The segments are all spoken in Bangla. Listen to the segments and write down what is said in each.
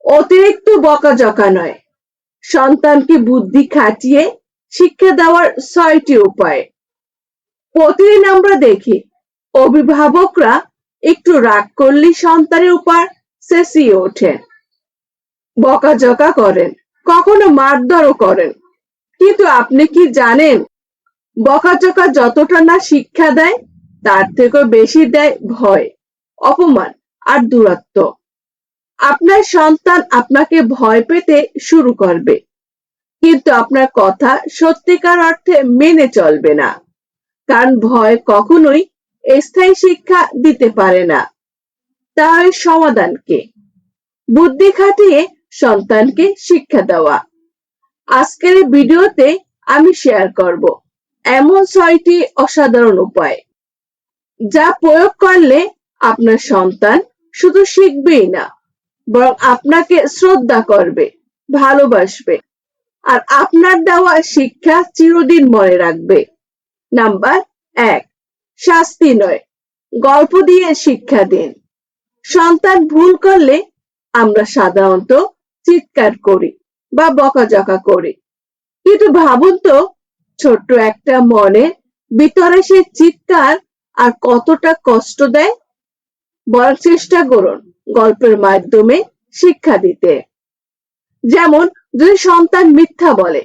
অতিরিক্ত বকাঝকা নয়, সন্তানকে বুদ্ধি খাটিয়ে শিক্ষা দেওয়ার ৬টি উপায়। প্রতিদিন আমরা দেখি অভিভাবকরা একটু রাগ করলেই সন্তানের উপর চেঁচিয়ে ওঠেন, বকাঝকা করেন, কখনো মারধরও করেন। কিন্তু আপনি কি জানেন, বকাঝকা যতটা না শিক্ষা দেয়, তার থেকেও বেশি দেয় ভয়, অপমান আর দূরত্ব। আপনার সন্তান আপনাকে ভয় পেতে শুরু করবে, কিন্তু আপনার কথা সত্যিকার অর্থে মেনে চলবে না, কারণ ভয় কখনোই স্থায়ী শিক্ষা দিতে পারে না। তাহলে সমাধান কি? বুদ্ধি খাটিয়ে সন্তানকে শিক্ষা দেওয়া। আজকের এই ভিডিওতে আমি শেয়ার করব এমন ৬টি অসাধারণ উপায়, যা প্রয়োগ করলে আপনার সন্তান শুধু শিখবেই না, বরং আপনাকে শ্রদ্ধা করবে, ভালোবাসবে আর আপনার দেওয়া শিক্ষা চিরদিন মনে রাখবে। নাম্বার ১, শাস্তি নয়, গল্প দিয়ে শিক্ষা দিন। সন্তান ভুল করলে আমরা সাধারণত চিৎকার করি বা বকাঝকা করি, কিন্তু ভাবুন তো, ছোট্ট একটা মনের ভিতরে সে চিৎকার আর কতটা কষ্ট দেয়। বরং চেষ্টা করুন গল্পের মাধ্যমে শিক্ষা দিতে। যেমন, যদি সন্তান মিথ্যা বলে,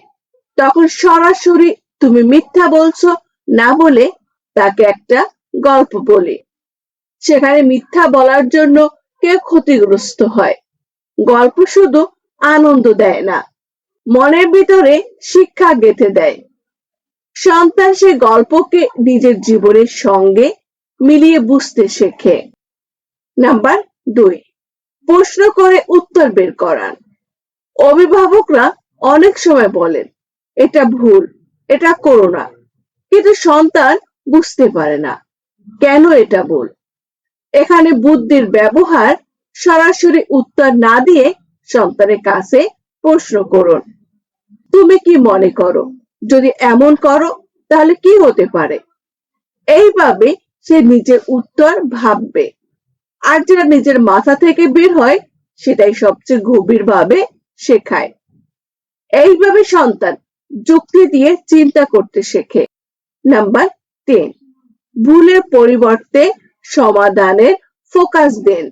তখন সরাসরি তুমি মিথ্যা বলছো না বলে তাকে একটা গল্প বলি। সেখানে মিথ্যা বলার জন্য কেউ ক্ষতিগ্রস্ত হয়। গল্প শুধু আনন্দ দেয় না, মনের ভিতরে শিক্ষা গেঁথে দেয়। সন্তান সে গল্পকে নিজের জীবনের সঙ্গে মিলিয়ে বুঝতে শেখে। নাম্বার ২, প্রশ্ন করে উত্তর বের করান। অভিভাবকরা অনেক সময় বলেন, এটা ভুল, এটা করো না, কিন্তু সন্তান বুঝতে পারে না কেন এটা ভুল। এখানে বুদ্ধির ব্যবহার, সরাসরি উত্তর না দিয়ে সন্তানের কাছে প্রশ্ন করুন, তুমি কি মনে করো, যদি এমন করো তাহলে কি হতে পারে? এইভাবে সে নিজের উত্তর ভাববে, আর যেটা নিজের মাথা থেকে বের হয় সেটাই সবচেয়ে গভীরভাবে শেখায়। এইভাবে সন্তান যুক্তি দিয়ে চিন্তা করতে শেখে। নাম্বার ৩, ভুলের পরিবর্তে সমাধানের ফোকাস দেন।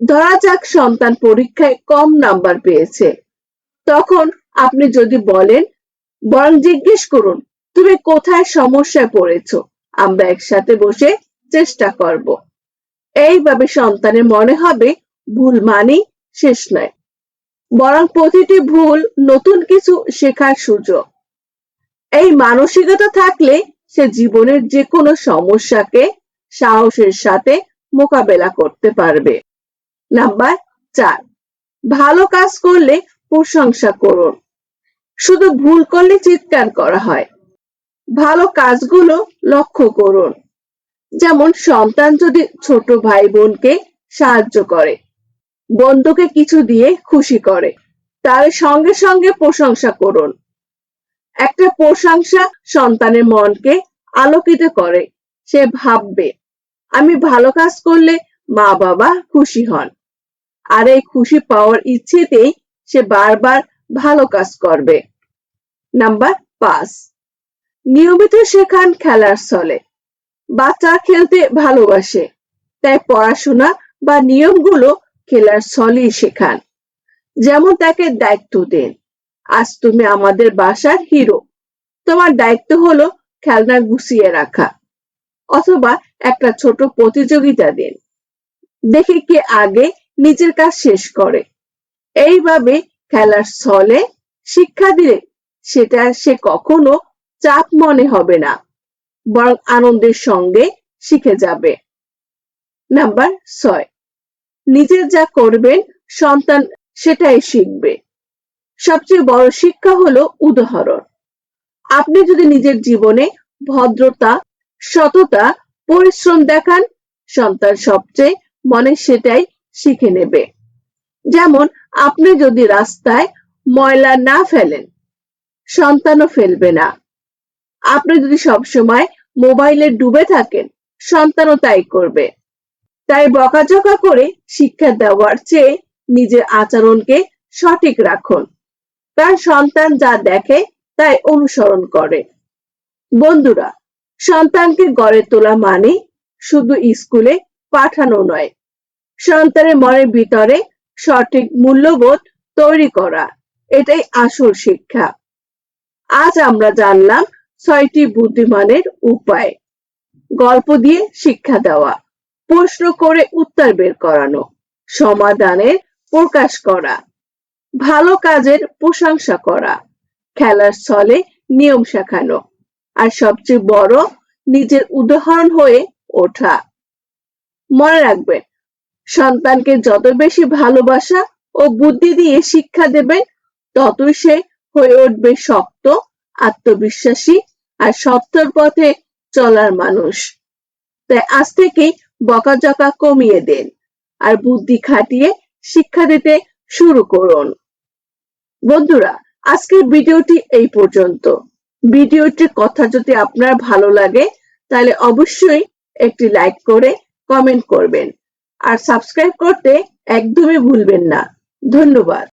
ধরা যাক সন্তান পরীক্ষায় কম নাম্বার পেয়েছে, তখন আপনি যদি বলেন, বরং জিজ্ঞেস করুন, তুমি কোথায় সমস্যায় পড়েছো, আমরা একসাথে বসে চেষ্টা করব। এইভাবে সন্তানের মনে হবে ভুল মানেই শেষ নয়, বরং প্রতিটি ভুল নতুন কিছু শেখার সুযোগ। এই মানসিকতা থাকলে সে জীবনের যে কোনো সমস্যাকে সাহসের সাথে মোকাবেলা করতে পারবে। নাম্বার ৪, ভালো কাজ করলে প্রশংসা করুন। শুধু ভুল করলে চিৎকার করা হয়, ভালো কাজগুলো লক্ষ্য করুন। যেমন, সন্তান যদি ছোট ভাই বোনকে সাহায্য করে, বন্ধুকে কিছু দিয়ে খুশি করে, তাহলে সঙ্গে সঙ্গে প্রশংসা করুন। একটা প্রশংসা সন্তানের মনকে আলোকিত করে। সে ভাববে, আমি ভালো কাজ করলে মা বাবা খুশি হন, আর এই খুশি পাওয়ার ইচ্ছেতেই সে বারবার ভালো কাজ করবে। নাম্বার ৫, নিয়মিত শেখান খেলার ছলে। বাচ্চা খেলতে ভালোবাসে, তাই পড়াশোনা বা নিয়মগুলো খেলার ছলেই শেখান। যেমন, তাকে দায়িত্ব দেন, আজ তুমি আমাদের বাসার হিরো, তোমার দায়িত্ব হলো খেলনা গুছিয়ে রাখা। অথবা একটা ছোট প্রতিযোগিতা দিন, দেখে কে আগে নিজের কাজ শেষ করে। এইভাবে খেলার ছলে শিক্ষা দিলে সেটা সে কখনো চাপ মনে হবে না, বরং আনন্দের সঙ্গে শিখে যাবে। নাম্বার ৬, নিজের যা করবেন সন্তান সেটাই শিখবে। সবচেয়ে বড় শিক্ষা হলো উদাহরণ। আপনি যদি নিজের জীবনে ভদ্রতা, সততা, পরিশ্রম দেখান, সন্তান সবচেয়ে মনে সেটাই শিখে নেবে। যেমন, আপনি যদি রাস্তায় ময়লা না ফেলেন, সন্তানও ফেলবে না। আপনি যদি সবসময় মোবাইলে ডুবে থাকেন, সন্তানও তাই করবে। তাই বকাঝকা করে শিক্ষা দেওয়ার চেয়ে নিজের আচরণকে সঠিক রাখুন, কারণ সন্তান যা দেখে তাই অনুসরণ করে। বন্ধুরা, সন্তানকে গড়ে তোলা মানে শুধু স্কুলে পাঠানো নয়, সন্তানের মনের ভিতরে সঠিক মূল্যবোধ তৈরি করা, এটাই আসল শিক্ষা। আজ আমরা জানলাম 6টি বুদ্ধিমানের উপায়: গল্প দিয়ে শিক্ষা দেওয়া, প্রশ্ন করে উত্তর বের করানো, সমাধানের প্রকাশ করা, ভালো কাজের প্রশংসা করা, খেলার ছলে নিয়ম শেখানো, আর সবচেয়ে বড়, নিজের উদাহরণ হয়ে ওঠা। মনে রাখবেন, সন্তানকে যত বেশি ভালোবাসা ও বুদ্ধি দিয়ে শিক্ষা দেবেন, ততই সে হয়ে উঠবে শক্ত, আত্মবিশ্বাসী আর সত্যের পথে চলার মানুষ। তাই আজ থেকেই বকাঝকা কমিয়ে দেন আর বুদ্ধি খাটিয়ে শিক্ষা দিতে শুরু করুন। বন্ধুরা, আজকের ভিডিওটি এই পর্যন্ত। ভিডিওটির কথা যদি আপনার ভালো লাগে তাহলে অবশ্যই একটি লাইক করে কমেন্ট করবেন আর সাবস্ক্রাইব করতে একদমই ভুলবেন না। ধন্যবাদ।